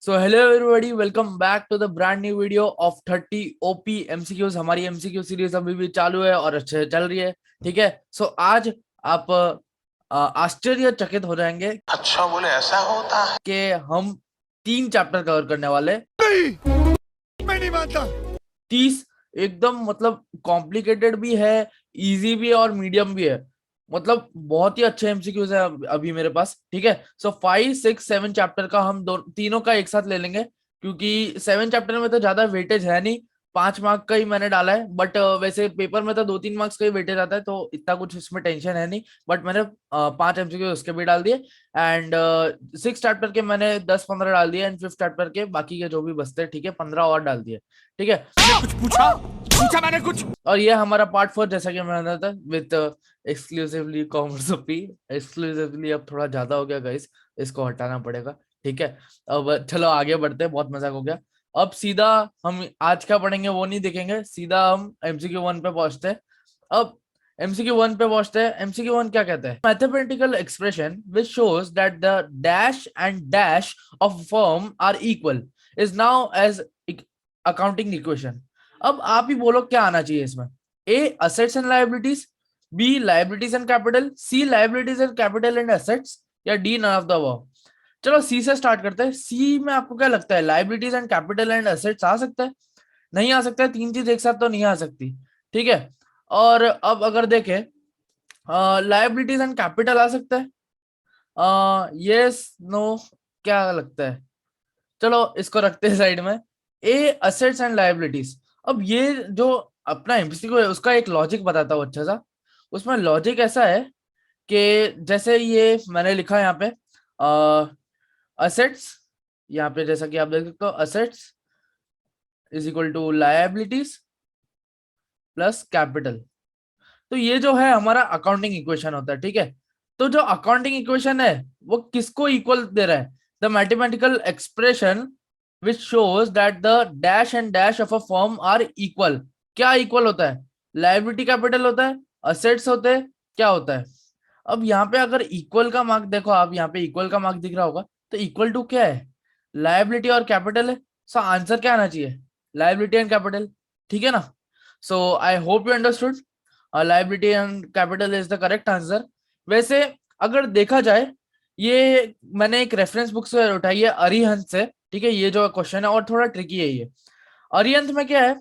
So hello everybody, welcome back to the brand new video of 30 OP MCQs. हमारी MCQ series अभी भी चालू है और अच्छे चल रही है। ठीक है, सो आज आप आश्चर्यचकित हो जाएंगे। अच्छा, बोले ऐसा होता है कि हम 3 चैप्टर कवर करने वाले। मैं नहीं मानता। 30 एकदम मतलब कॉम्प्लिकेटेड भी है, इजी भी है और मीडियम भी है। मतलब बहुत ही अच्छे एमसीक्यूज है अभी मेरे पास। ठीक है, सो 5 6 7 चैप्टर का हम तीनों का एक साथ ले लेंगे, क्योंकि 7 चैप्टर में तो ज्यादा वेटेज है नहीं। 5 मार्क का ही मैंने डाला है, बट वैसे पेपर में तो 2 3 मार्क्स का ही वेटेज आता है, तो इतना कुछ इसमें टेंशन है नहीं। बट मैंने 5 एमसीक्यू उसके भी डाल दिए, एंड 6 चैप्टर के मैंने 10 15 डाल दिए, एंड 5th चैप्टर के बाकी के जो भी बचते हैं, ठीक है, 15 और डाल दिए। ठीक है, कुछ पूछा मैंने कुछ। और ये हमारा पार्ट 4, जैसा कि मैंने बताया था, with exclusively commerce OP. Exclusively अब थोड़ा ज्यादा हो गया गाइस, इसको हटाना पड़ेगा। ठीक है, अब चलो आगे बढ़ते हैं, बहुत मजाक हो गया। अब सीधा हम आज क्या पढ़ेंगे वो नहीं देखेंगे, सीधा हम एमसीक्यू 1 पे पहुंचते हैं। अब एमसीक्यू 1 पे पहुंचते हैं। एमसीक्यू 1 क्या कहते हैं? Mathematical expression which shows that the dash and dash of firm are equal is known as accounting equation. अब आप ही बोलो क्या आना चाहिए इसमें? A assets and liabilities, B liabilities and capital, C liabilities and capital and assets, या D none of the above. चलो सी से स्टार्ट करते हैं। सी में आपको क्या लगता है, liabilities and capital and assets आ सकता है? नहीं आ सकता है, तीन चीज एक साथ तो नहीं आ सकती। ठीक है, और अब अगर देखें, लायबिलिटीज एंड कैपिटल आ सकता है? यस नो, क्या लगता है? चलो इसको रखते हैं साइड में। ए असेट्स एंड लायबिलिटीज। अब ये जो अपना एमसीक्यू है उसका एक लॉजिक बताता हूँ अच्छा सा। उसमें लॉजिक ऐसा है कि जैसे ये मैंने लिखा यहाँ पे असेट्स, यहाँ पे जैसा कि आप देख सकते हो, assets is equal to liabilities plus capital. तो ये जो है हमारा अकाउंटिंग इक्वेशन होता है। ठीक है, तो जो अकाउंटिंग इक्वेशन है वो किसको इक्वल दे रहा है? The mathematical expression which shows that the dash and dash of a firm are equal. क्या इक्वल होता है? लायबिलिटी कैपिटल होता है, असेट्स होते हैं, क्या होता है? अब यहाँ पे अगर इक्वल का मार्क देखो आप, यहाँ पे इक्वल का मार्क दिख रहा होगा, तो इक्वल टू क्या है? लायबिलिटी और कैपिटल है। सो आंसर क्या आना चाहिए? Liability and capital. ठीक है ना? So I hope you understood. Liability and capital is the correct answer. वैसे अगर देखा जाए, ये मैंने एक रेफरेंस बुक से उठाई है, अरिहंत से। ठीक है, ये जो क्वेश्चन है और थोड़ा ट्रिकी है ये। अरिहंत में क्या है,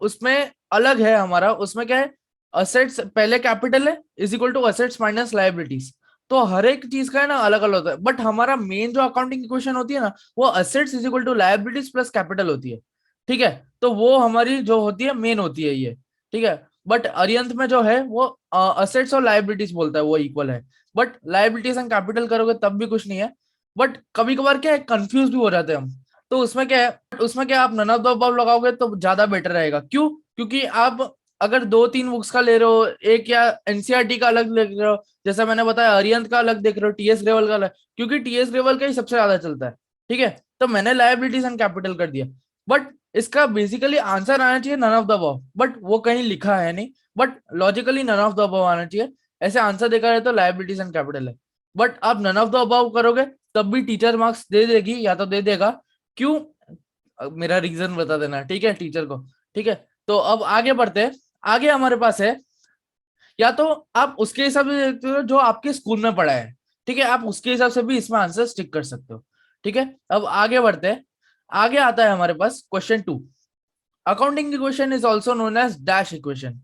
उसमें अलग है हमारा। उसमें क्या है, असेट्स पहले कैपिटल है is equal to assets minus liabilities. तो हर एक चीज का है ना अलग अलग होता है, बट हमारा मेन जो अकाउंटिंग इक्वेशन होती है ना, वो assets is equal to liabilities plus capital होती है। ठीक है, तो वो हमारी जो होती है मेन होती है ये। ठीक है, बट अरिहंत में जो है वो असेट्स और लायबिलिटीज बोलता है वो इक्वल है। बट लायबिलिटीज एंड कैपिटल करोगे तब भी कुछ नहीं है। बट कभी कभार क्या है, कंफ्यूज भी हो जाते हैं हम। तो उसमें क्या है, उसमें क्या आप नन ऑफ द अबव लगाओगे तो ज्यादा बेटर रहेगा। क्यों? क्योंकि आप अगर 2 3 बुक्स का ले रहे हो, एक या एनसीईआरटी का अलग देख रहे हो, जैसा मैंने बताया अरिहंत का अलग देख रहे हो, टीएस ग्रेवल का अलग, क्योंकि टीएस ग्रेवल का ही सबसे ज्यादा चलता है। ठीक है, तो मैंने लायबिलिटीज एंड कैपिटल कर दिया। बट इसका बेसिकली आंसर आना चाहिए none of the above, but वो कहीं लिखा है नहीं। But logically none of the above आना चाहिए। ऐसे आंसर देखा जाए तो लायबिलिटीज एंड कैपिटल है। बट आप नन ऑफ द अबव करोगे तब भी टीचर मार्क्स दे देगी या तो दे देगा। क्यों? मेरा रीजन बता देना, ठीक है, टीचर को। ठीक है, तो अब आगे बढ़ते हैं। आगे हमारे पास है, या तो आप उसके हिसाब से देखते हो जो आपके स्कूल में पढ़ा है। ठीक है, आप उसके हिसाब से भी इसमें आंसर स्टिक कर सकते हो। ठीक है, अब आगे बढ़ते हैं। आगे आता है हमारे पास question 2। Accounting equation is also known as dash equation.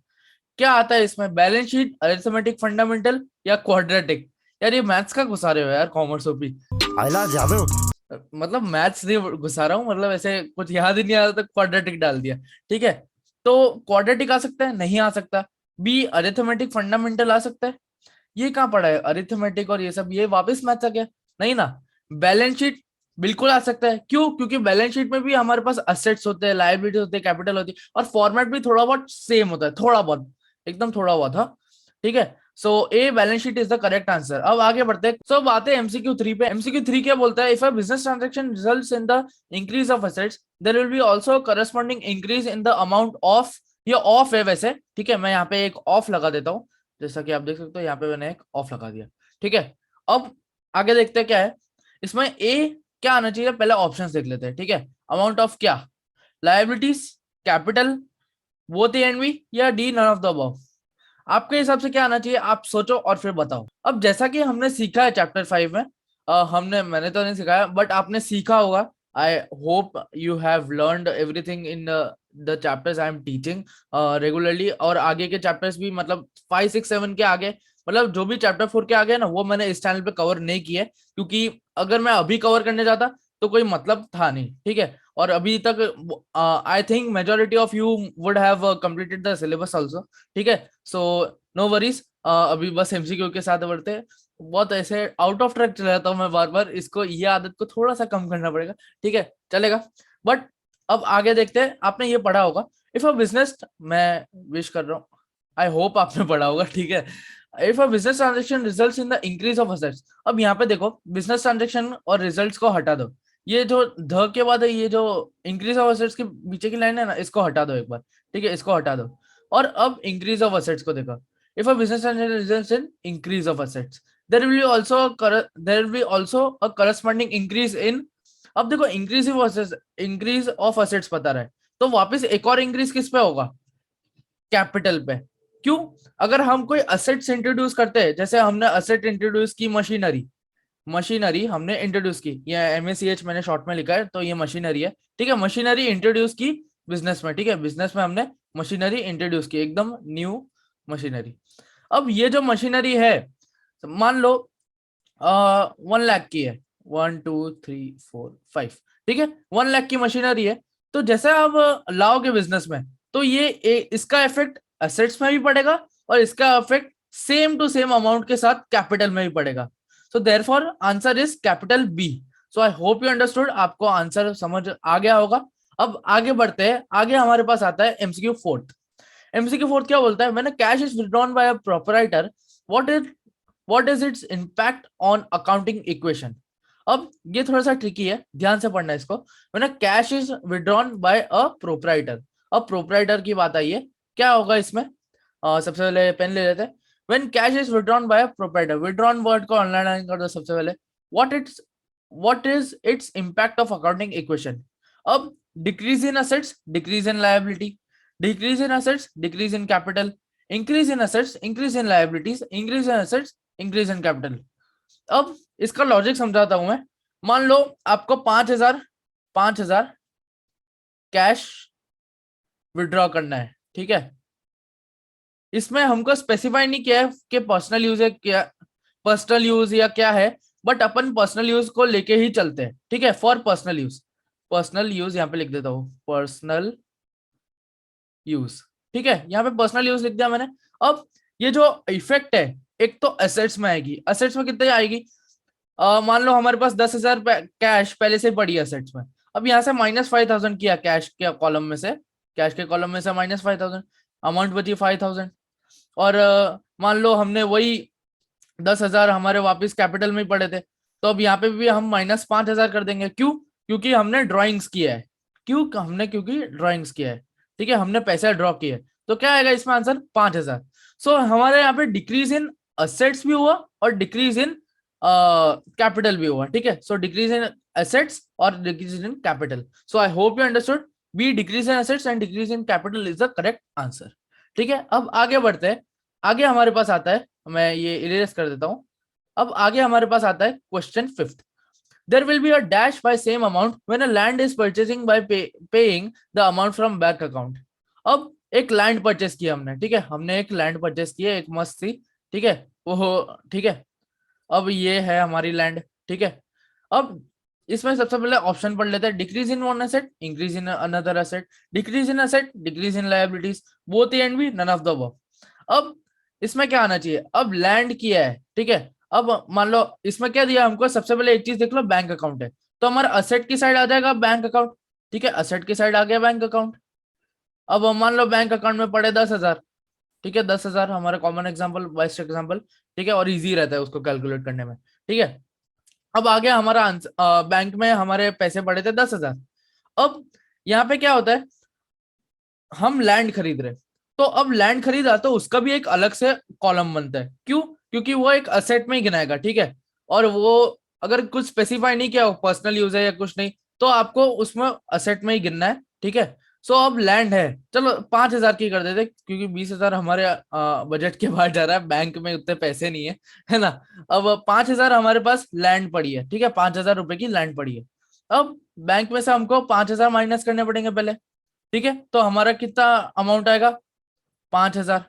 क्या आता है इसमें? बैलेंस शीट, अरिथमेटिक फंडामेंटल, या क्वाड्रेटिक? यार ये मैथ्स का घुसा रहे हो यार, कॉमर्स ओपी। मतलब मैथ्स नहीं घुसा रहा हूँ, मतलब ऐसे कुछ याद ही नहीं आ रहा तो क्वाड्रेटिक डाल दिया। ठीक है, तो क्वाड्रेटिक आ सकता है? नहीं आ सकता। बी अरिथमेटिक फंडामेंटल आ सकता है? ये कहाँ पड़ा है अरिथमेटिक और ये सब, ये वापस मैथ्स आ गया? नहीं ना। बैलेंस शीट बिल्कुल आ सकता है। क्यों? क्योंकि बैलेंस शीट में भी हमारे पास असेट्स होते हैं, लायबिलिटी होते हैं, कैपिटल होती है, और फॉर्मेट भी थोड़ा बहुत सेम होता है, थोड़ा बहुत, एकदम थोड़ा बहुत। हाँ, ठीक है, so A balance sheet is the correct answer. अब आगे बढ़ते हैं। सो बात है एमसीक्यू 3 पे। एमसीक्यू 3 क्या बोलता है? If a business transaction results in the increase of assets, there will be also corresponding increase in the amount of. ये ऑफ है वैसे, ठीक है, मैं यहाँ पे एक ऑफ लगा देता हूँ, जैसा कि आप देख सकते हो यहाँ पे मैंने एक ऑफ लगा दिया। ठीक है, अब आगे देखते हैं क्या है इसमें। ए क्या आना चाहिए, पहले ऑप्शंस देख लेते हैं, ठीक है। अमाउंट ऑफ क्या, liabilities, capital, both A and B, या D none of the above. आपके हिसाब से क्या आना चाहिए, आप सोचो और फिर बताओ। अब जैसा कि हमने सीखा है चैप्टर 5 में, मैंने तो नहीं सिखाया बट आपने सीखा होगा। आई hope you have learned everything in the chapters I am teaching regularly. और आगे के चैप्टर्स भी, मतलब 5, 6, 7 के आगे, मतलब जो भी चैप्टर 4 के आगे है ना, वो मैंने इस चैनल पे कवर नहीं किए, क्योंकि अगर मैं अभी कवर करने जाता तो कोई मतलब था नहीं, ठीक है। और अभी तक I think majority of you would have completed the syllabus also, ठीक है। सो नो वरीज, अभी बस एमसीक्यू के साथ बढ़ते हैं। बहुत ऐसे आउट ऑफ ट्रैक चला जाता हूँ मैं बार बार, इसको ये आदत को थोड़ा सा कम करना पड़ेगा, ठीक है, चलेगा। बट अब आगे देखते हैं। आपने ये पढ़ा होगा, इफ अ बिजनेस, मैं विश कर रहा हूँ, आई होप आपने पढ़ा होगा, ठीक है। If a business transaction results in the increase of assets. अब यहाँ पे देखो, बिजनेस ट्रांजेक्शन और रिजल्ट्स को हटा दो, ये जो ध के बाद है, ये जो इंक्रीज ऑफ असेट्स के पीछे की लाइन है ना, इसको हटा दो एक बार, ठीक है, इसको हटा दो। और अब इंक्रीज ऑफ असेट्स को देखो, if a business results in increase of assets, there will be also there will be also a corresponding increase in। अब देखो इंक्रीज ऑफ असेट्स बता रहा है, तो वापस एक और इंक्रीज किस पे होगा, कैपिटल पे। क्यों, अगर हम कोई असेट्स इंट्रोड्यूस करते हैं, जैसे हमने असेट इंट्रोड्यूस की मशीनरी हमने इंट्रोड्यूस की, ये एमएसीएच मैंने शॉर्ट में लिखा है, तो ये मशीनरी है, ठीक है। मशीनरी इंट्रोड्यूस की बिजनेस में, ठीक है, बिजनेस में हमने मशीनरी इंट्रोड्यूस की, एकदम न्यू मशीनरी। अब ये जो मशीनरी है, मान लो 1 लाख की है, 1 2 3 4 5, ठीक है, 1 लाख की मशीनरी है। तो जैसे आप लाओगे बिजनेस में, तो इसका इफेक्ट असेट्स में भी पड़ेगा, और इसका effect same to same amount के साथ कैपिटल में भी पड़ेगा। So therefore answer is capital B. So I hope you understood, आपको आंसर समझ आ गया होगा। अब आगे बढ़ते हैं, आगे हमारे पास आता है एमसीक्यू फोर्थ। एमसीक्यू फोर्थ क्या बोलता है, मैंने cash is withdrawn by a proprietor, what is its impact on accounting equation. अब ये थोड़ा सा ट्रिकी है, ध्यान से पढ़ना है इसको। मैंने cash is withdrawn by a proprietor, अब प्रोपराइटर की बात आई है, क्या होगा इसमें। सबसे पहले पेन ले लेते हैं। When cash is withdrawn by a proprietor, withdrawn word को अंडरलाइन कर दो सबसे पहले। What is its impact of accounting equation. अब decrease in assets, decrease in liability, decrease in assets, decrease in capital, increase in assets, increase in liabilities, increase in assets, increase in capital. अब इसका logic समझाता हूं मैं। मान लो आपको 5,000 cash withdraw करना है, ठीक है। इसमें हमको स्पेसिफाई नहीं किया है कि पर्सनल यूज है क्या, पर्सनल यूज या क्या है, बट अपन पर्सनल यूज को लेके ही चलते हैं, ठीक है। फॉर पर्सनल यूज यहाँ पे लिख देता हूँ, पर्सनल यूज, ठीक है, यहाँ पे पर्सनल यूज लिख दिया मैंने। अब ये जो इफेक्ट है, एक तो एसेट्स में आएगी, एसेट्स में कितने आएगी, मान लो हमारे पास 10,000 कैश पहले से पड़ी है एसेट्स में। अब यहाँ से -5,000 किया कैश के कॉलम में से, कैश के कॉलम में से -5,000, अमाउंट बची 5,000। और मान लो हमने वही 10,000 हमारे वापस कैपिटल में ही पड़े थे, तो अब यहाँ पे भी हम -5,000 कर देंगे। क्यों, क्योंकि हमने ड्रॉइंग्स किया है, क्योंकि ड्रॉइंग्स किया है, ठीक है, हमने पैसे ड्रॉ किए। तो क्या आएगा इसमें आंसर, 5,000। सो हमारे यहाँ पे डिक्रीज इन असेट्स भी हुआ और डिक्रीज इन कैपिटल भी हुआ, ठीक है। सो डिक्रीज इन एसेट्स और decrease in capital. So I hope you understood, be decrease in assets and decrease in capital is the correct answer, ठीक है। अब आगे बढ़ते हैं, आगे हमारे पास आता है, मैं ये इरेज कर देता हूं। अब आगे हमारे पास आता है question 5th। There will be a dash by same amount when a land is purchasing by paying the amount from bank account। अब एक लैंड परचेस किया हमने, ठीक है, हमने एक लैंड परचेस की है, एक मस्त सी, ठीक है, वो, ठीक है। अब ये है हमारी लैंड, ठीक है। अब इसमें सबसे पहले ऑप्शन पढ़ लेते हैं, decrease in one asset, increase in another asset, decrease in asset, decrease in liabilities, both A and B, none of the above. अब इसमें क्या आना चाहिए, अब लैंड किया है, ठीक है। अब मान लो इसमें क्या दिया हमको, सबसे पहले एक चीज देख लो, बैंक अकाउंट है, तो हमारा असेट की साइड आ जाएगा बैंक अकाउंट, ठीक है, असेट की साइड आ गया बैंक अकाउंट। अब मान लो बैंक अकाउंट में पड़े 10,000, ठीक है, 10,000 हमारा कॉमन एग्जाम्पल, बेस्ट एग्जाम्पल, ठीक है, और इजी रहता है उसको कैलकुलेट करने में, ठीक है। अब आ गया हमारा आंसर, बैंक में हमारे पैसे पड़े थे 10,000। अब यहाँ पे क्या होता है, हम लैंड खरीद रहे, तो अब लैंड खरीदा तो उसका भी एक अलग से कॉलम बनता है। क्यों, क्योंकि वो एक असेट में ही गिनाएगा, ठीक है, और वो अगर कुछ स्पेसिफाई नहीं किया हो पर्सनल यूज है या कुछ नहीं, तो आपको उसमें असेट में ही गिनना है, ठीक है। सो अब लैंड है, चलो 5,000 की कर देते क्योंकि 20,000 हमारे बजट के बाहर जा रहा है, बैंक में उतने पैसे नहीं है, है ना। अब 5,000 हमारे पास लैंड पड़ी है, ठीक है, 5,000 रुपए की लैंड पड़ी है। अब बैंक में से हमको 5,000 माइनस करने पड़ेंगे पहले, ठीक है। तो हमारा कितना अमाउंट आएगा, 5,000।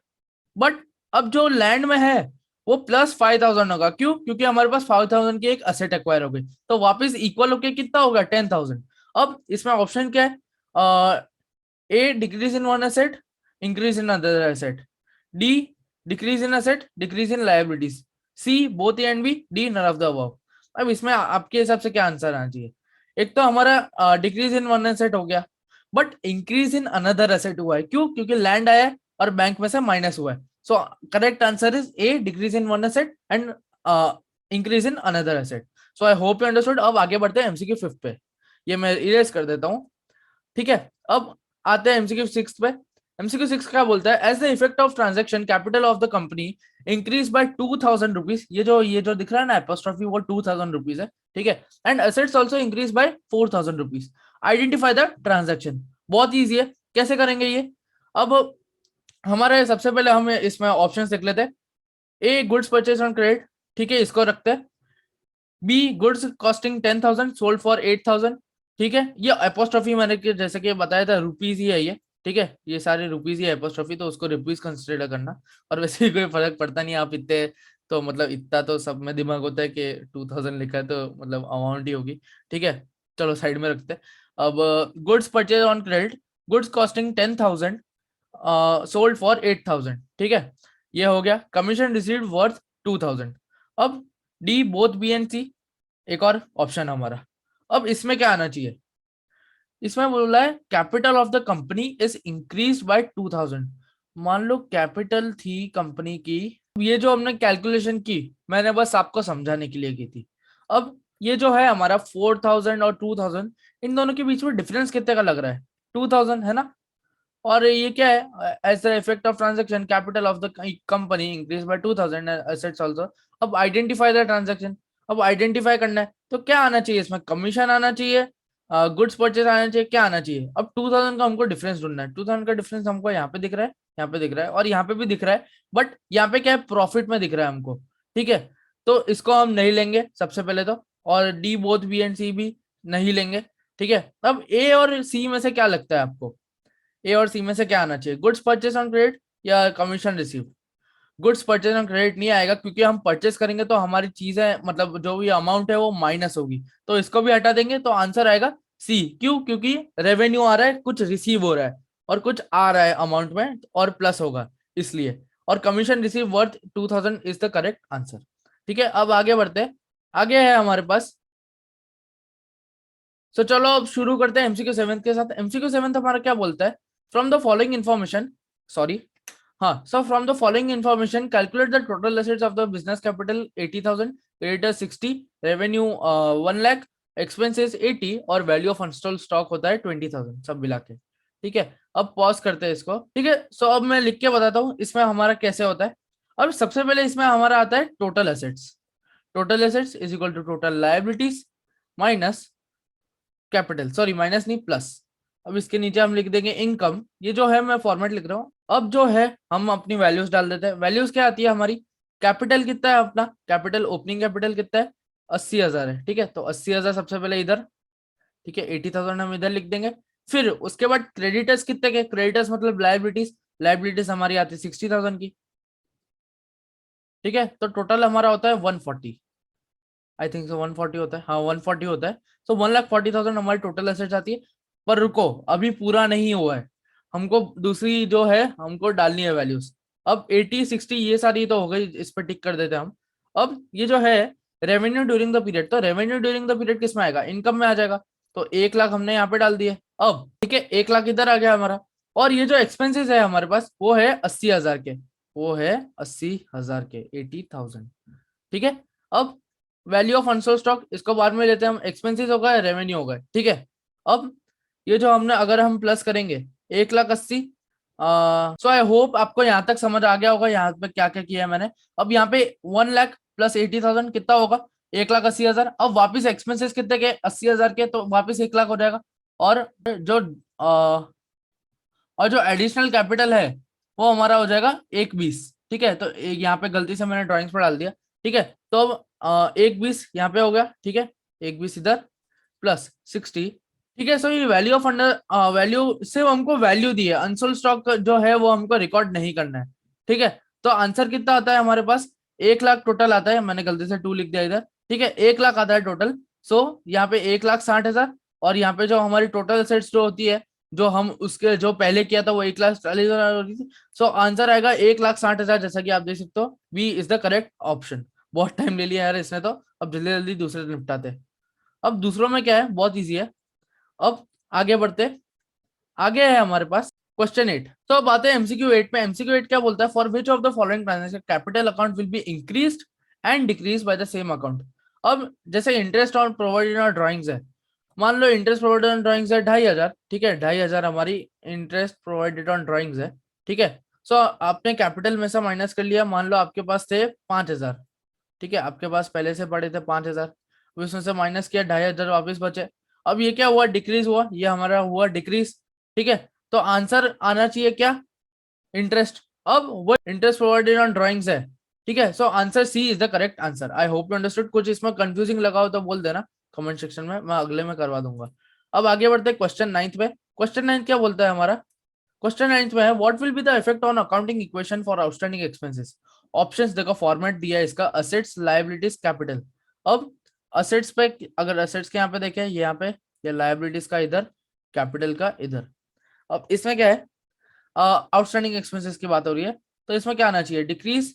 बट अब जो लैंड में है वो प्लस 5,000 होगा, क्यों, क्योंकि हमारे पास 5,000 की एक असेट एक्वायर हो गई, तो वापस इक्वल होके कितना होगा, 10,000। अब इसमें ऑप्शन क्या है, A decrease in one asset, increase in other asset, D decrease in asset, decrease in liabilities, C both A and B, D none of the above. अब इसमें आपके हिसाब से क्या आंसर आना चाहिए। एक तो हमारा डिक्रीज इन वन एसेट हो गया, but increase in another asset हुआ है, क्यों, क्योंकि लैंड आया है और बैंक में से माइनस हुआ है। So correct answer is a decrease in one asset and increase in another asset. So I hope you understood. अब आगे बढ़ते हैं एमसीक्यू 5 पे, ये मैं इरेज कर देता हूँ, ठीक है। अब आते हैं एमसीक्यू 6 पे। एमसीक्यू 6 क्या बोलता है, as the effect of transaction capital of the company increase by 2,000 rupees, ये जो दिख रहा है ना एपोस्ट्रोफी, वो 2,000 रुपीज है, ठीक है। And assets also increase by 4,000 rupees, identify the transaction. बहुत ईजी है, कैसे करेंगे ये। अब हमारे सबसे पहले हम इसमें ऑप्शन देख लेते हैं। A goods purchase on credit, ठीक है, इसको रखते हैं। B goods costing 10,000 sold for 8,000, ठीक है। ये एपोस्ट्रोफी मैंने जैसे कि बताया था रुपीज ही है ये, ठीक है, ये सारे रुपीज ही है एपोस्ट्रोफी, तो उसको रुपीज कंसिडर करना। और वैसे ही कोई फर्क पड़ता नहीं, आप इतने तो मतलब इतना तो सब में दिमाग होता है कि 2,000 लिखा है तो मतलब अमाउंट ही होगी, ठीक है। चलो साइड में रखते हैं। अब goods purchase on credit, goods costing 10,000 sold for 8,000, ठीक है, ये हो गया। Commission received worth 2,000। अब डी बोथ बी एंड सी, एक और ऑप्शन हमारा। अब इसमें क्या आना चाहिए, इसमें बोला है capital of the company is increase by 2,000। मान लो कैपिटल थी कंपनी की, ये जो हमने कैलकुलेशन की मैंने बस आपको समझाने के लिए की थी। अब ये जो है हमारा 4,000 और 2,000, इन दोनों के बीच में डिफरेंस कितने का लग रहा है, 2,000 है ना। और ये क्या है, as the effect of transaction capital of the company increase by 2,000 assets also. अब आइडेंटिफाई द ट्रांजैक्शन, अब आइडेंटिफाई करना है तो क्या आना चाहिए इसमें, कमीशन आना चाहिए, गुड्स परचेज आना चाहिए, क्या आना चाहिए। अब 2,000 का हमको डिफरेंस ढूंढना है, 2,000 का डिफरेंस हमको यहाँ पे दिख रहा है, यहाँ पे दिख रहा है और यहाँ पे भी दिख रहा है, बट यहाँ पे क्या है, प्रॉफिट में दिख रहा है हमको, ठीक है। तो इसको हम नहीं लेंगे सबसे पहले तो, और डी बोथ बी एंड सी भी नहीं लेंगे, ठीक है। अब ए और सी में से क्या लगता है आपको, ए और सी में से क्या आना चाहिए, गुड्स परचेज ऑन क्रेडिट या commission receive. Goods purchase on credit नहीं आएगा, क्योंकि हम परचेस करेंगे तो हमारी चीजें मतलब जो भी अमाउंट है वो माइनस होगी, तो इसको भी हटा देंगे, तो आंसर आएगा सी। क्यों, क्योंकि रेवेन्यू आ रहा है, कुछ रिसीव हो रहा है और कुछ आ रहा है अमाउंट में और प्लस होगा इसलिए। और commission receive worth 2,000 is the correct answer, ठीक है। अब आगे बढ़ते हैं, आगे है हमारे पास। सो चलो अब शुरू करते हैं एमसीक्यू 7 के साथ। एमसीक्यू 7 हमारा क्या बोलता है, from the following information, sorry हाँ, so from the following information calculate the total assets of the business capital 80,000, creditors 60, revenue 1 lakh, expenses 80 और value of unsold stock होता है 20,000 सब मिला के, ठीक है। अब पॉज करते हैं इसको, ठीक है। सो अब मैं लिख के बताता हूँ इसमें हमारा कैसे होता है। अब सबसे पहले इसमें हमारा आता है total assets, total assets is equal to total liabilities minus capital, sorry minus नहीं प्लस। अब इसके नीचे हम लिख देंगे इनकम, ये जो है मैं फॉर्मेट लिख रहा हूँ। अब जो है हम अपनी वैल्यूज डाल देते हैं। वैल्यूज क्या आती है हमारी, कैपिटल कितना है अपना, कैपिटल ओपनिंग कैपिटल कितना है, 80,000 है, ठीक है। तो 80,000 सबसे पहले इधर, ठीक है, 80,000 हम इधर लिख देंगे। फिर उसके बाद क्रेडिटर्स कितने के, क्रेडिटर्स मतलब लायबिलिटीज, लायबिलिटीज हमारी आती है 60,000 की, ठीक है। तो टोटल हमारा होता है 140, आई थिंक सो 140 होता है, हाँ 140 होता है। सो 1,40,000 हमारी टोटल एसेट्स आती है। पर रुको, अभी पूरा नहीं हुआ है, हमको दूसरी जो है हमको डालनी है वैल्यूज। अब 80 60 ये सारी तो हो गई, इस पर टिक कर देते हैं हम। अब ये जो है रेवेन्यू ड्यूरिंग द पीरियड, तो रेवेन्यू ड्यूरिंग द पीरियड किस में आएगा, इनकम में आ जाएगा। तो 1 लाख हमने यहाँ पे डाल दिए। अब ठीक है, 1 लाख इधर आ गया हमारा। और ये जो एक्सपेंसेस है हमारे पास वो है 80,000 के, वो है 80,000 के, 80,000, ठीक है। अब वैल्यू ऑफ अनसोल्ड स्टॉक इसको बाद में लेते हैं हम, एक्सपेंसेस हो गए, रेवेन्यू हो गए, ठीक है। अब ये जो हमने अगर हम प्लस करेंगे 1,80,000, सो आई होप आपको यहाँ तक समझ आ गया होगा यहाँ पे क्या क्या किया है मैंने। अब यहाँ पे 1 लाख प्लस 80,000 कितना होगा, 1,80,000। अब वापस एक्सपेंसेस कितने के, 80,000 के, तो वापस 1 लाख हो जाएगा। और जो एडिशनल कैपिटल है वो हमारा हो जाएगा 1,20। ठीक है, तो यहाँ पे गलती से मैंने ड्राइंग्स पर डाल दिया। ठीक है, तो अब 1,20 यहाँ पे हो गया। ठीक है, 1,20 इधर प्लस 60। ठीक है, सो ये वैल्यू ऑफ अंडर वैल्यू सिर्फ हमको वैल्यू दी है, अनसोल्ड स्टॉक जो है वो हमको रिकॉर्ड नहीं करना है। ठीक है, तो आंसर कितना आता है हमारे पास, 1 लाख टोटल आता है। मैंने गलती से 2 लिख दिया इधर। ठीक है, 1 लाख आता है टोटल। सो यहाँ पे 1,60,000, और यहाँ पे जो हमारी टोटल असेट्स जो होती है, जो हम उसके जो पहले किया था वो 1,40,000 होती थी। सो आंसर आएगा 1,60,000, जैसा कि आप देख सकते हो, B is the correct option. बहुत टाइम ले लिया यार इसने तो, अब जल्दी जल्दी दूसरे निपटाते हैं। अब दूसरों में क्या है, बहुत इजी है। अब आगे बढ़ते, आगे है हमारे पास क्वेश्चन 8। तो अब आते हैं एमसीक्यू 8 पे। एमसीक्यू 8 क्या बोलता है, for which of the following transaction capital account will be increased and decrease by the same account. अब जैसे interest on provided on drawings है, मान लो इंटरेस्ट प्रोवाइडेड ऑन ड्राइंग्स है 2,500। ठीक है, 2,500 हमारी इंटरेस्ट प्रोवाइडेड ऑन ड्राइंग्स है। ठीक है, सो आपने कैपिटल में से माइनस कर लिया, मान लो आपके पास थे 5,000। ठीक है, आपके पास पहले से पड़े थे 5,000, उसमें से माइनस किया, 2,500 वापस बचे। अब ये क्या हुआ, डिक्रीज हुआ, ये हमारा हुआ डिक्रीज। ठीक है, तो आंसर आना चाहिए क्या, इंटरेस्ट। अब वो इंटरेस्ट प्रोवाइडेड ऑन ड्राइंग्स है। ठीक है, so answer C is the correct answer. I hope you understood. कुछ इसमें कंफ्यूजिंग लगा हो तो बोल देना कमेंट सेक्शन में, मैं अगले में करवा दूंगा। अब आगे बढ़ते क्वेश्चन 9 पे। क्वेश्चन 9 क्या बोलता है हमारा, क्वेश्चन 9 में है, what will be the effect on accounting equation for outstanding expenses. Options देखो, फॉर्मेट दिया है इसका, असेट्स, लायबिलिटीज, कैपिटल। अब असेट्स पे, अगर असेट्स के यहाँ पे देखें, ये यहाँ पे, ये लायबिलिटीज का इधर, कैपिटल का इधर। अब इसमें क्या है, आउटस्टैंडिंग एक्सपेंसेस की बात हो रही है, तो इसमें क्या आना चाहिए, डिक्रीज,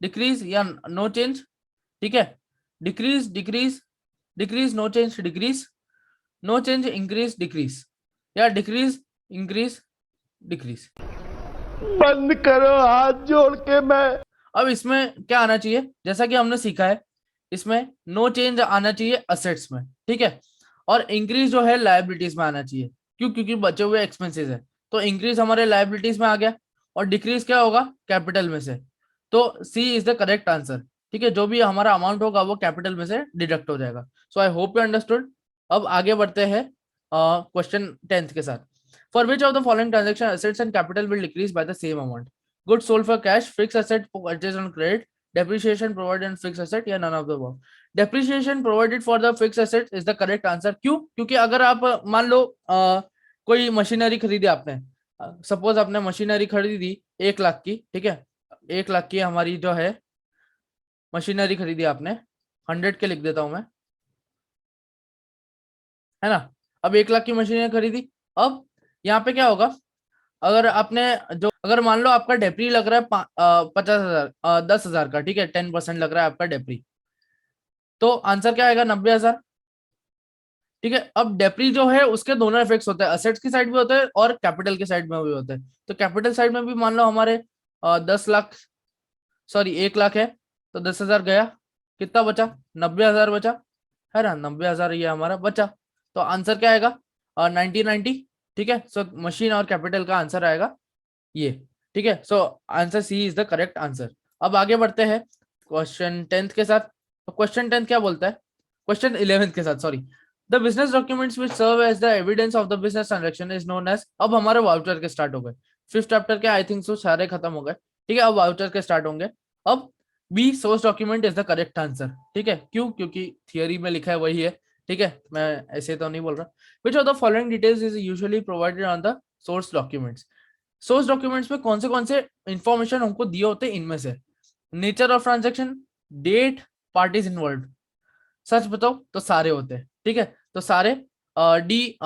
डिक्रीज या नो चेंज। ठीक है, decrease, decrease, decrease, no change, decrease, no change, increase, decrease, या डिक्रीज, इंक्रीज, डिक्रीज। बंद करो हाथ जोड़ के मैं। अब इसमें क्या आना चाहिए, जैसा कि हमने सीखा है, इसमें नो चेंज आना चाहिए असेट्स में। ठीक है, और इंक्रीज जो है लायबिलिटीज में आना चाहिए। क्यों, क्योंकि बचे हुए एक्सपेंसेस है, तो इंक्रीज हमारे लायबिलिटीज में आ गया, और डिक्रीज क्या होगा, कैपिटल में से। तो सी इज द करेक्ट आंसर। ठीक है, जो भी हमारा अमाउंट होगा वो कैपिटल में से डिडक्ट हो जाएगा। सो आई होप यू अंडरस्टूड। अब आगे बढ़ते हैं क्वेश्चन 10 के साथ। For which of the following transaction assets and capital will decrease by the same amount. Goods sold for cash, fixed asset purchased on credit, depreciation provided on fixed asset, या none of the above। Depreciation provided for the fixed asset is the correct answer। क्यों, क्योंकि अगर आप मान लो कोई machinery खरीदी आपने, suppose आपने मशीनरी खरीदी 1 लाख की। ठीक है, 1 लाख की हमारी जो है मशीनरी खरीदी आपने, 100 के लिख देता हूं मैं, है ना। अब 1 लाख की मशीनरी खरीदी, अब यहाँ पे क्या होगा, अगर आपने जो, अगर मान लो आपका डेप्री लग रहा है 50,000, 10,000 का। ठीक है, 10% लग रहा है आपका डेप्री, तो आंसर क्या आएगा, 90,000। ठीक है, अब डेप्री जो है उसके दोनों इफेक्ट्स होते हैं, असेट्स की साइड में होते हैं और कैपिटल की साइड में भी होते हैं। तो कैपिटल साइड में भी मान लो हमारे 10 लाख, सॉरी 1 लाख है, तो 10,000 गया, कितना बचा, 90,000 बचा, है ना, 90,000 ये हमारा बचा। तो आंसर क्या आएगा, 90/90। ठीक है, सो मशीन और कैपिटल का आंसर आएगा ये। ठीक है, so answer C is the correct answer. अब आगे बढ़ते हैं क्वेश्चन 10 के साथ। तो क्वेश्चन 10 क्या बोलता है, क्वेश्चन 11 के साथ, sorry. The business documents which serve as the evidence of the business transaction is known as. अब हमारे वाउचर के स्टार्ट हो गए, 5th चैप्टर के आई थिंक सो सारे खत्म हो गए। ठीक है, अब वाउचर के स्टार्ट होंगे। अब be source document is the correct answer. ठीक है, क्यों, क्योंकि थियरी में लिखा है वही है। ठीक है, मैं ऐसे तो नहीं बोल रहा। Which of the following details is usually provided on the source documents. Source documents में कौन से इंफॉर्मेशन हमको दिए होते हैं, इनमें से nature of transaction, date, parties involve. सच बताओ तो सारे होते हैं। ठीक है, तो सारे D,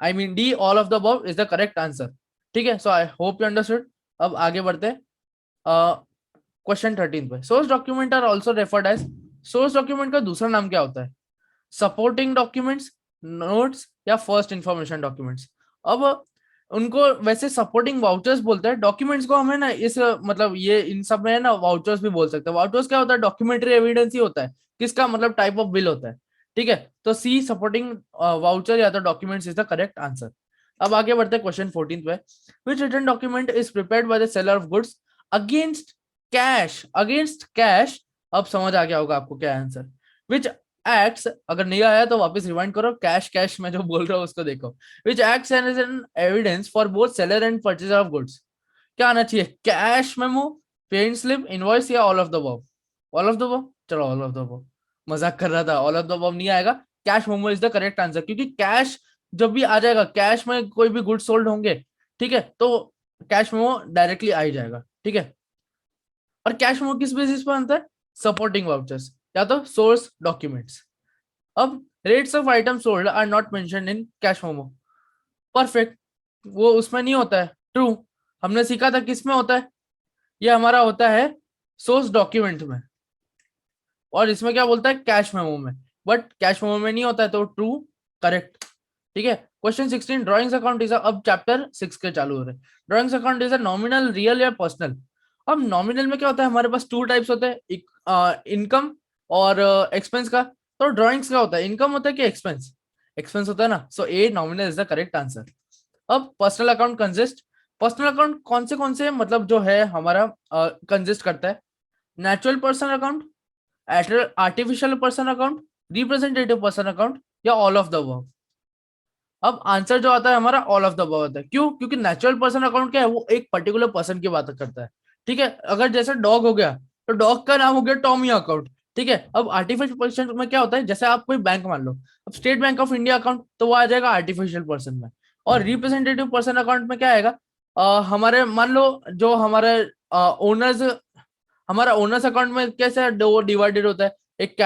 I mean D, all of the above is the correct answer. ठीक है, so I hope you understood. अब आगे बढ़ते हैं क्वेश्चन 13 पे। Source document are also referred as, source document का दूसरा नाम क्या होता है, सपोर्टिंग डॉक्यूमेंट्स, नोट्स, या फर्स्ट इंफॉर्मेशन डॉक्यूमेंट्स। अब उनको वैसे सपोर्टिंग वाउचर्स बोलते हैं, डॉक्यूमेंट्स को हमें ना इस मतलब ये इन सब में है ना वाउचर्स भी बोल सकते हैं। वाउचर्स क्या होता है, डॉक्यूमेंट्री एविडेंस ही होता है, किसका मतलब टाइप ऑफ बिल होता है। ठीक है, तो सी सपोर्टिंग वाउचर या तो documents is the correct answer. अब आगे बढ़ते हैं क्वेश्चन 14 पे। Which written document is prepared by the seller of goods against cash, against cash. अब समझ आ गया होगा आपको क्या आंसर। विच एक्ट्स, अगर नहीं आया तो वापस रिवाइंड करो, कैश कैश मैं जो बोल रहा हूँ उसको देखो, which acts as an evidence for both seller and purchaser of goods. क्या आना चाहिए, cash memo, payment slip, invoice, या all of the above? All of the above, चलो ऑल ऑफ द अबव, मजाक कर रहा था, ऑल ऑफ द अबव नहीं आएगा, cash memo is the correct answer, क्योंकि कैश जब भी आ जाएगा, कैश में कोई भी गुड्स सोल्ड होंगे, ठीक है, तो कैश मेमो डायरेक्टली आ ही जाएगा, ठीक है। और कैश मेमो किस बेसिस पर बनता है, सपोर्टिंग वाउचर्स या तो सोर्स डॉक्यूमेंट्स। अब rates of item sold are not mentioned in cash memo, perfect, वो उसमें नहीं होता है, ट्रू। हमने सीखा था किस में होता है, ये हमारा होता है सोर्स डॉक्यूमेंट में, और इसमें क्या बोलता है, कैश मेमो में, बट कैश मेमो में नहीं होता है, तो ट्रू, करेक्ट, ठीक है। क्वेश्चन 16, ड्राइंग्स अकाउंट इज, अब चैप्टर 6 के चालू हो रहे हैं। Drawings account is a nominal, real या पर्सनल? अब नॉमिनल में क्या होता है, हमारे पास टू टाइप्स होते हैं, इनकम और एक्सपेंस का। तो ड्राइंग्स क्या होता है, इनकम होता है कि एक्सपेंस? एक्सपेंस होता है ना, so A nominal is the correct answer. अब personal account consist, personal account कौन से मतलब जो है हमारा कंसिस्ट करता है, natural person account, artificial person account, representative person account, या ऑल ऑफ द अबव? अब आंसर जो आता है हमारा ऑल ऑफ द अबव आता है, क्यों? क्योंकि नेचुरल पर्सन अकाउंट क्या है, वो एक पर्टिकुलर पर्सन की बात करता है, ठीक है। अगर जैसे डॉग हो गया, तो डॉग का नाम हो गया टॉमी अकाउंट, ठीक है। अब आर्टिफिशियल पर्सन में क्या होता है, जैसे आप कोई बैंक मान लो, अब state bank of India account, तो वो आ जाएगा आर्टिफिशियल पर्सन में। और रिप्रेजेंटेटिव पर्सन अकाउंट में क्या आएगा, हमारे मान लो जो हमारे ओनर्स, हमारा ओनर्स अकाउंट में कैसे वो डिवाइडेड होता है, एक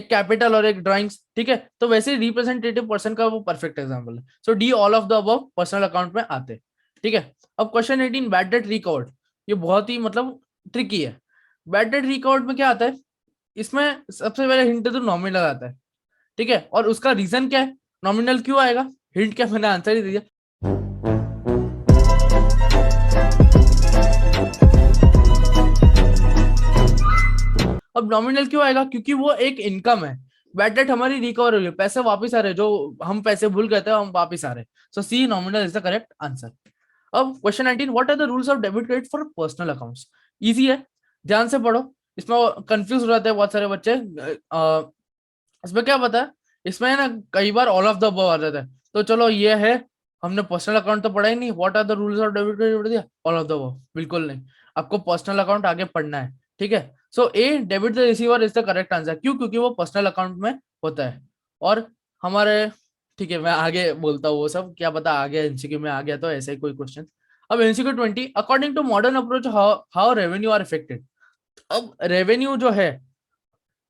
कैपिटल और एक ड्राइंग्स, ठीक है। तो वैसे रिप्रेजेंटेटिव पर्सन का वो परफेक्ट एग्जांपल है, so D all of the above personal account में आते हैं, ठीक है। अब क्वेश्चन 18, बैड डेट रिकवर्ड, ये बहुत ही मतलब ट्रिकी है। बैड डेट रिकवर्ड में क्या आता है, इसमें सबसे पहले हिंट तो नॉमिनल आता है, ठीक है, और उसका रीजन क्या है, नॉमिनल क्यों आएगा, हिंट क्या, मैंने आंसर ही दिया। अब नॉमिनल क्यों आएगा, क्योंकि वो एक इनकम है, बैड डेट हमारी रिकवर हुई है, पैसे वापस आ रहे, जो हम पैसे भूल गए थे हम वापस आ रहे, so C nominal is the correct answer. अब question 19, what are the rules of debit credit for personal accounts? Easy है, ध्यान से पढ़ो, इसमें कंफ्यूज हो जाते हैं बहुत सारे बच्चे। इसमें क्या पता है, इसमें है ना कई बार ऑल ऑफ द अबव आ जाता है, तो चलो ये है, हमने पर्सनल अकाउंट तो पढ़ा ही नहीं, what are the rules of debit credit दिया, ऑल ऑफ द अबव, बिल्कुल नहीं, आपको पर्सनल अकाउंट आगे पढ़ना है, ठीक है। So A debit the receiver is the correct answer, क्यों? क्योंकि वो पर्सनल अकाउंट में होता है, और हमारे, ठीक है, मैं आगे बोलता हूँ वो सब, क्या पता आगे एमसीक्यू में आ गया तो ऐसे ही कोई क्वेश्चन। अब MCQ 20, according to modern approach how revenue are affected? अब रेवेन्यू जो है,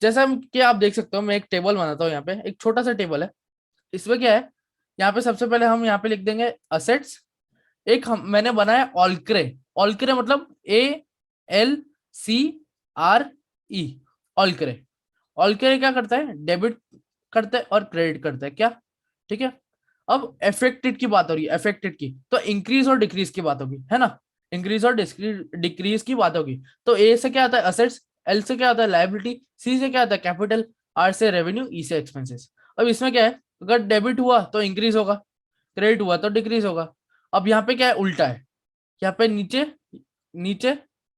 जैसा कि आप देख सकते हो, मैं एक टेबल बनाता हूँ, यहाँ पे एक छोटा सा टेबल है, इसमें क्या है, यहाँ पे सबसे पहले हम यहाँ पे लिख देंगे असेट्स, एक मैंने बनाया ऑलक्रे, ऑलक्रे मतलब ALCRE, ऑलक्रे। ऑलक्रे क्या करता है, डेबिट करता है और क्रेडिट करता है, क्या, ठीक है। अब अफेक्टेड की बात हो रही है, अफेक्टेड की, तो इंक्रीज और डिक्रीज की बात होगी, है ना, इंक्रीज और डिक्रीज की बात होगी। तो ए से क्या आता है, असेट्स, एल से क्या आता है, लायबिलिटी, सी से क्या आता है, कैपिटल, आर से रेवेन्यू, ई से एक्सपेंसेस। अब इसमें क्या है, अगर डेबिट हुआ तो इंक्रीज होगा, क्रेडिट हुआ तो डिक्रीज होगा। अब यहाँ पे क्या है, उल्टा है, यहाँ पे नीचे नीचे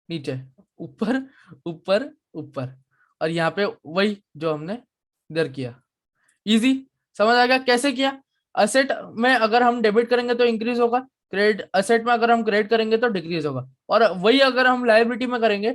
नीचे, ऊपर ऊपर ऊपर, और यहाँ पे वही जो हमने इधर किया, इजी, समझ आ गया कैसे किया। असेट में अगर हम डेबिट करेंगे तो इंक्रीज होगा, क्रेडिट, असेट में अगर हम क्रेडिट करेंगे तो डिक्रीज होगा, और वही अगर हम लायबिलिटी में करेंगे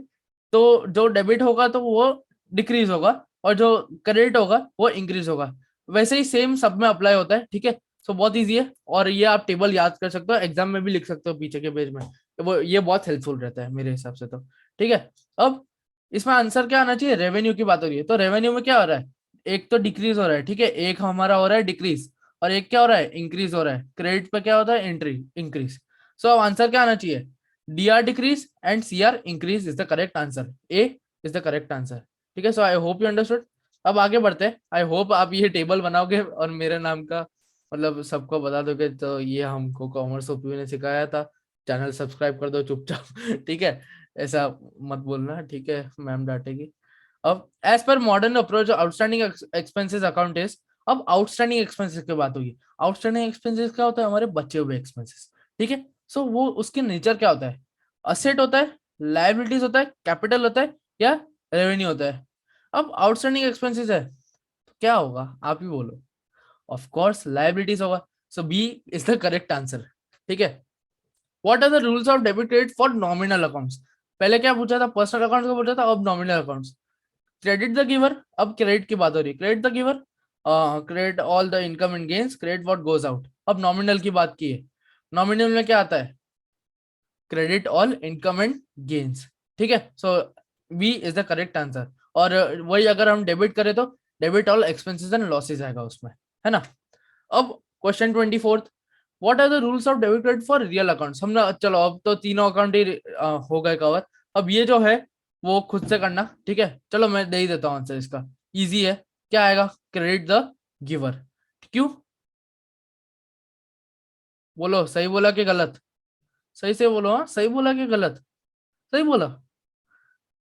तो जो डेबिट होगा तो वो डिक्रीज होगा, और जो क्रेडिट होगा वो इंक्रीज होगा। वैसे ही सेम सब में अप्लाई होता है, ठीक है। सो बहुत ईजी है, और ये आप टेबल याद कर सकते हो, एग्जाम में भी लिख सकते हो पीछे के पेज में, वो ये बहुत हेल्पफुल रहता है मेरे हिसाब से तो, ठीक है। अब इसमें आंसर क्या आना चाहिए, रेवेन्यू की बात हो रही है, तो रेवेन्यू में क्या हो रहा है, एक तो डिक्रीज हो रहा है, ठीक है, एक हमारा हो रहा है डिक्रीज, और एक क्या हो रहा है, इंक्रीज हो रहा है। क्रेडिट पे क्या होता है, एंट्री, इंक्रीज। सो अब आंसर क्या आना चाहिए, DR decrease and CR increase is the correct answer, A is the correct answer, ठीक है। So I hope you understood. अब आगे बढ़ते हैं, आई होप आप ये टेबल बनाओगे और मेरे नाम का मतलब सबको बता दोगे, तो ये हमको कॉमर्स ओपी ने सिखाया था, चैनल सब्सक्राइब कर दो चुपचाप ठीक है, ऐसा मत बोलना, ठीक है, मैम डांटेगी। अब as per modern approach outstanding expenses account is, अब आउटस्टैंडिंग एक्सपेंसेस की बात होगी। आउटस्टैंडिंग एक्सपेंसेस क्या होता है, हमारे बचे हुए एक्सपेंसेस, ठीक है। सो वो उसके नेचर क्या होता है, असेट होता है, लायबिलिटीज होता है, कैपिटल होता है, या रेवेन्यू होता है? अब आउटस्टैंडिंग एक्सपेंसेस है तो क्या होगा, आप ही बोलो। ऑफ कोर्स लायबिलिटीज होगा, so B is the correct answer. ठीक है, what are the rules of debit credit for nominal accounts. पहले क्या पूछा था, पर्सनल अकाउंट्स को पूछा था, अब nominal accounts. Credit the giver, अब क्रेडिट की बात हो रही है, credit the giver, credit all the income and gains, credit what goes out. अब नॉमिनल की बात की है, नॉमिनल में क्या आता है, credit all income and gains. ठीक है, so B is the correct answer. और वही अगर हम डेबिट करें तो debit all expenses and losses आएगा उसमें, है ना। अब question 24, what are the rules of debit credit for real accounts. हम ना, चलो अब तो तीनों अकाउंट ही हो गए कवर। अब ये जो है वो खुद से करना। ठीक है, चलो मैं दे ही देता हूँ आंसर इसका, इजी है। क्या आएगा, क्रेडिट द गिवर। क्यों, बोलो सही बोला कि गलत, सही से बोलो, हाँ सही बोला कि गलत, सही बोला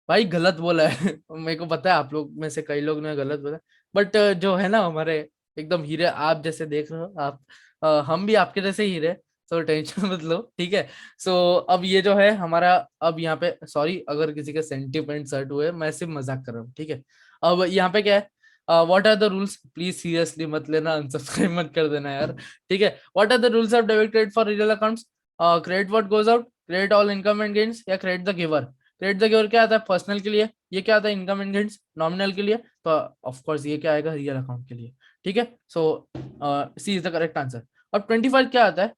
भाई, गलत बोला है मेरे को पता है आप लोग में से कई लोग ने गलत बोला, बट जो है ना हमारे एकदम हीरे आप जैसे देख रहे हो आप, हम भी आपके जैसे हीरे, तो टेंशन मत लो। ठीक है, सो अब ये जो है हमारा, अब यहाँ पे सॉरी अगर किसी के सेंटीमेंट हर्ट हुए, मैं सिर्फ मजाक कर रहा हूँ। ठीक है, अब यहाँ पे क्या है, what are the rules, please seriously मत लेना, अनसब्सक्राइब मत कर देना यार। ठीक है, what are the rules of debit credit for real accounts, credit what goes out, credit all income and gains, या credit the giver. Credit the giver क्या आता है, पर्सनल के लिए, ये क्या आता है, इनकम एंड गेन्स नॉमिनल के लिए, तो ऑफ कोर्स ये क्या आएगा, रियल अकाउंट के लिए। ठीक है, so C is the correct answer. अब 25 क्या आता है,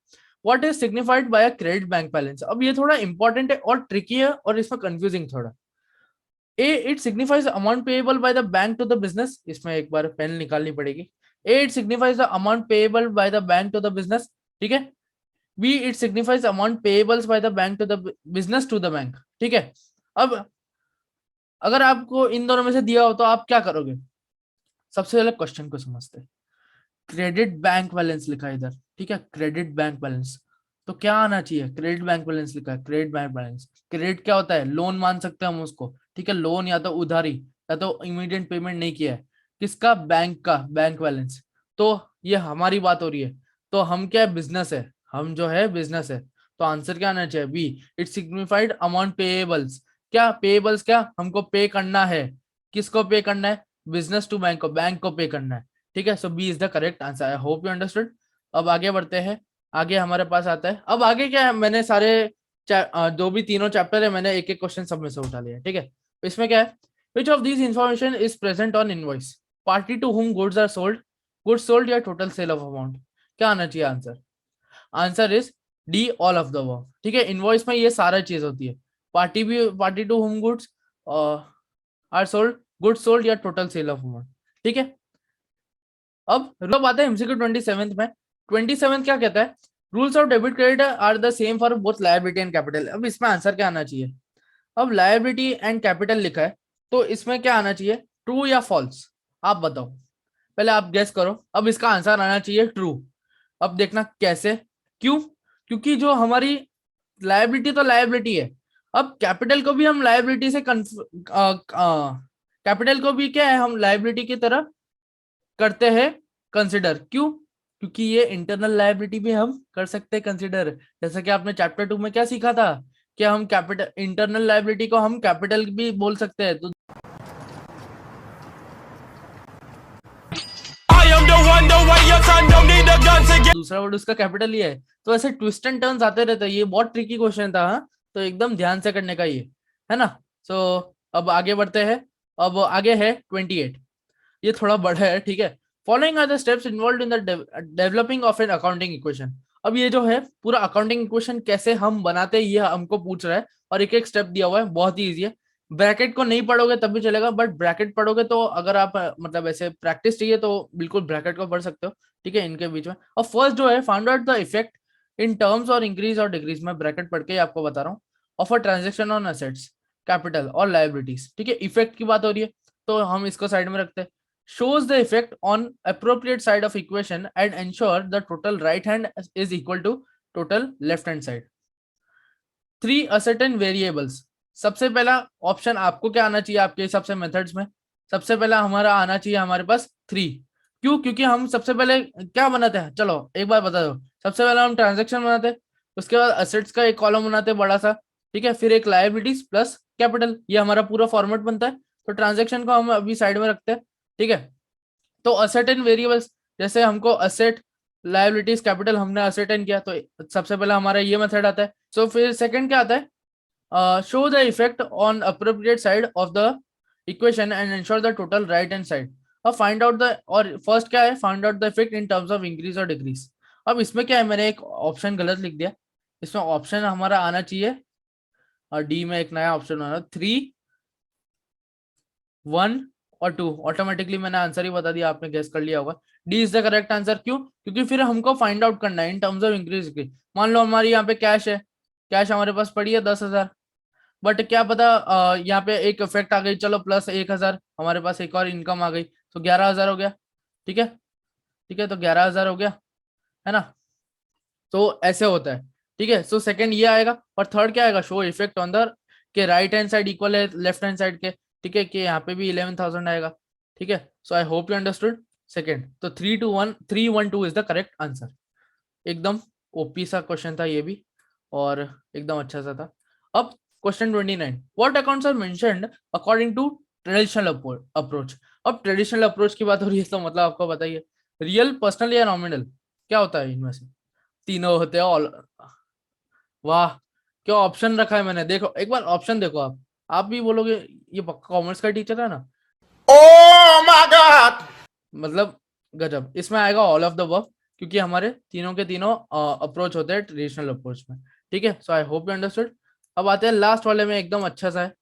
what is signified by a credit bank balance. अब ये थोड़ा इंपॉर्टेंट है और ट्रिकी है और इसमें कंफ्यूजिंग थोड़ा। A it signifies amount payable by the bank to the business, इसमें एक बार पेन निकालनी पड़ेगी। A it signifies the amount payable by the bank to the business. ठीक है, B it signifies amount payables by the bank to the business to the bank. ठीक है, अब अगर आपको इन दोनों में से दिया हो तो आप क्या करोगे, सबसे पहले क्वेश्चन को समझते। क्रेडिट बैंक बैलेंस लिखा है इधर, ठीक है, क्रेडिट बैंक बैलेंस, तो क्या आना चाहिए, क्रेडिट बैंक बैलेंस लिखा है, क्रेडिट बैंक बैलेंस। क्रेडिट क्या होता है, लोन मान सकते हैं हम उसको। ठीक है, लोन या तो उधारी या तो इमीडिएट पेमेंट नहीं किया है, किसका, बैंक का, बैंक बैलेंस। तो ये हमारी बात हो रही है, तो हम क्या है, बिजनेस है, हम जो है बिजनेस है, तो आंसर क्या आना चाहिए, B it signified amount payables. क्या पेएबल्स, क्या हमको पे करना है, किसको पे करना है, बिजनेस टू बैंक को, बैंक को पे करना है। ठीक है, so B is the correct answer, I hope you understood. अब आगे बढ़ते हैं, आगे हमारे पास आता है, अब आगे क्या है, मैंने सारे जो भी तीनों चैप्टर है मैंने एक एक क्वेश्चन सब में से उठा लिया। ठीक है, तो इसमें क्या है, which of this information is present on invoice, party to whom goods are sold, goods sold या टोटल सेल ऑफ अमाउंट। क्या आना चाहिए answer, answer is D all of the above. ठीक है, इनवॉइस में ये सारा चीज होती है, पार्टी भी, party to whom goods are sold, goods sold या टोटल सेल ऑफ अमाउंट। ठीक है, अब रूल आता है एमसीक्यू 27 में। 27 क्या कहता है, rules of debit credit are the same for both liability and capital. अब इसमें आंसर क्या आना चाहिए, अब लायबिलिटी एंड कैपिटल लिखा है, तो इसमें क्या आना चाहिए, ट्रू या फॉल्स, आप बताओ, पहले आप गेस करो। अब इसका आंसर आना चाहिए ट्रू। अब देखना कैसे, क्यों, क्योंकि जो हमारी लायबिलिटी तो लायबिलिटी है, अब कैपिटल को भी हम लायबिलिटी से कैपिटल को भी क्या है, हम लायबिलिटी की तरह करते हैं कंसिडर। क्यों, क्योंकि ये इंटरनल लायबिलिटी भी हम कर सकते हैं कंसिडर, जैसा कि आपने चैप्टर 2 में क्या सीखा था, कि हम कैपिटल, इंटरनल लायबिलिटी को हम कैपिटल भी बोल सकते हैं। तो दूसरा वर्ड उसका कैपिटल ही है, तो ऐसे ट्विस्ट एंड टर्न्स आते रहते हैं, ये बहुत ट्रिकी क्वेश्चन था, हाँ तो एकदम ध्यान से करने का ये, है ना। सो अब आगे बढ़ते हैं, अब आगे है 28, ये थोड़ा बड़ा है। ठीक है, following are the steps involve in the developing of an accounting equation. अब ये जो है पूरा अकाउंटिंग इक्वेशन कैसे हम बनाते हैं ये हमको पूछ रहा है, और एक एक स्टेप दिया हुआ है, बहुत ही ईजी है। ब्रैकेट को नहीं पढ़ोगे तब भी चलेगा, बट ब्रैकेट पढ़ोगे तो अगर आप मतलब ऐसे प्रैक्टिस चाहिए तो बिल्कुल ब्रैकेट को पढ़ सकते हो। ठीक है, इनके बीच में। और फर्स्ट जो है, find out the effect in terms और इंक्रीज और डिक्रीज, में ब्रैकेट पढ़ के आपको बता रहा हूँ, of a transaction on assets, capital और लायबिलिटीज। ठीक है, इफेक्ट की बात हो रही है तो हम इसको साइड में रखते हैं। shows the effect on appropriate side of equation and ensure the total right hand is equal to total left hand side. 3 ascertain variables, सबसे पहला ऑप्शन आपको क्या आना चाहिए आपके हिसाब से मेथड्स में, सबसे पहला हमारा आना चाहिए हमारे पास 3। क्यों, क्योंकि हम सबसे पहले क्या बनाते हैं, चलो एक बार बता दो, सबसे पहले हम ट्रांजेक्शन बनाते हैं, उसके बाद असेट्स का एक कॉलम बनाते हैं बड़ा सा, ठीक है, फिर एक लायबिलिटीज प्लस कैपिटल, ये हमारा पूरा फॉर्मेट बनता है। तो ट्रांजेक्शन को हम अभी साइड में रखते हैं, ठीक है। तो असेट एंड वेरिएबल्स, जैसे हमको असेट लायबिलिटीज कैपिटल हमने असेटेन किया, तो सबसे पहले हमारा ये मेथड आता है। सो फिर सेकंड क्या आता है, show the effect on appropriate side of the equation and ensure the total right hand side. अब फाइंड आउट द, और फर्स्ट क्या है, find out the effect in terms of increase और डिक्रीज। अब इसमें क्या है, मैंने एक ऑप्शन गलत लिख दिया, इसमें ऑप्शन हमारा आना चाहिए, और डी में एक नया ऑप्शन आना 3, 1 और 2। ऑटोमेटिकली मैंने आंसर ही बता दिया, आपने गेस कर लिया होगा। D is the correct answer. क्यों? क्योंकि फिर हमको फाइंड आउट करना है इन टर्म्स ऑफ इंक्रीज। मान लो हमारी यहाँ पे कैश है, कैश हमारे पास पड़ी है 10,000, बट क्या पता यहाँ पे एक इफेक्ट आ गई, चलो प्लस 1,000, हमारे पास एक और इनकम आ गई, तो 11,000 हो गया। ठीक है, ठीक है, तो 11,000 हो गया, है ना। तो ऐसे होता है, ठीक है। सो सेकंड ये आएगा, और थर्ड क्या आएगा, शो इफेक्ट ऑन द के राइट हैंड साइड इक्वल है लेफ्ट हैंड साइड के, ठीक है, कि यहाँ पे भी 11,000 आएगा, ठीक है। So I hope you understood second. तो 3-1-2 इज द करेक्ट आंसर। एकदम ओपी सा क्वेश्चन था ये भी, और एकदम अच्छा सा था। अब question 29, what accounts are mentioned according to traditional approach. अब ट्रेडिशनल अप्रोच की बात हो रही है, तो मतलब आपको बताइए, रियल, पर्सनल या नॉमिनल, क्या होता है इनमें से? तीनों होते हैं ऑल। वाह, क्या ऑप्शन रखा है मैंने, देखो एक बार ऑप्शन देखो, आप भी बोलोगे ये पक्का कॉमर्स का टीचर है ना। Oh my God! मतलब गजब। इसमें आएगा ऑल ऑफ द अबव, क्योंकि हमारे तीनों के तीनों अप्रोच होते हैं ट्रेडिशनल अप्रोच में, ठीक है। So I hope you understood. अब आते हैं लास्ट वाले में, एकदम अच्छा सा है।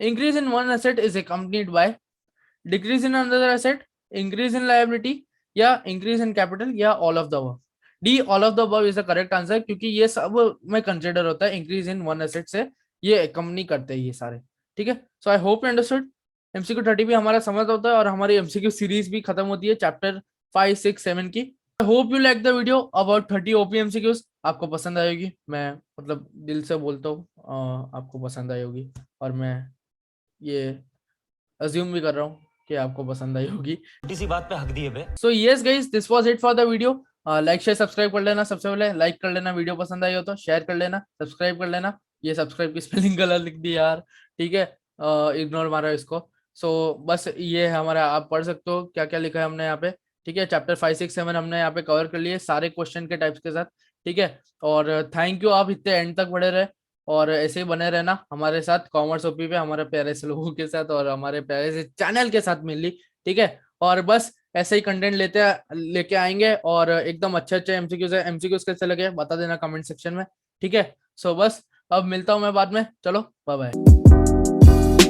Increase in one asset is accompanied by decrease in another asset, increase in liability, या इंक्रीज इन कैपिटल, या all of the above. D, all of the above is the correct answer, क्योंकि ये सब में कंसिडर होता है, increase in one asset से ये कंपनी करते हैं ये सारे, ठीक है। So I hope you understood. MCQ 30 भी हमारा समझ होता है, और हमारी एमसीक्यू सीरीज भी खत्म होती है चैप्टर 5, 6, 7 की। आई hope you like the video about 30 OP MCQs. आपको पसंद आएगी, मैं मतलब दिल से बोलता हूँ, आपको पसंद आई होगी, और मैं ये अज्यूम भी कर रहा हूँ कि आपको पसंद आई होगी। किसी बात पे हक दिए बे। So yes guys, this was it for the video. Like share subscribe कर लेना, सबसे पहले लाइक कर लेना, वीडियो पसंद आई हो तो शेयर कर लेना, सब्सक्राइब कर लेना। ये सब्सक्राइब की स्पेलिंग गलत लिख दी यार, ठीक है, इग्नोर मारा इसको। सो बस ये है हमारा, आप पढ़ सकते हो क्या क्या लिखा है हमने यहाँ पे, ठीक है। चैप्टर 5, 6, 7 हमने यहाँ पे कवर कर लिए सारे क्वेश्चन के टाइप्स के साथ, ठीक है। और थैंक यू, आप इतने एंड तक पढ़े रहे, और ऐसे ही बने रहना हमारे साथ कॉमर्स ओपी पे, हमारे प्यारे से लोगों के साथ, और हमारे प्यारे से चैनल के साथ मिली, ठीक है। और बस ऐसे ही कंटेंट लेके आएंगे, और एकदम अच्छे अच्छे एमसीक्यूज है। एमसीक्यूज कैसे लगे बता देना कमेंट सेक्शन में, ठीक है। सो बस अब मिलता हूँ मैं बाद में, चलो बाय बाय।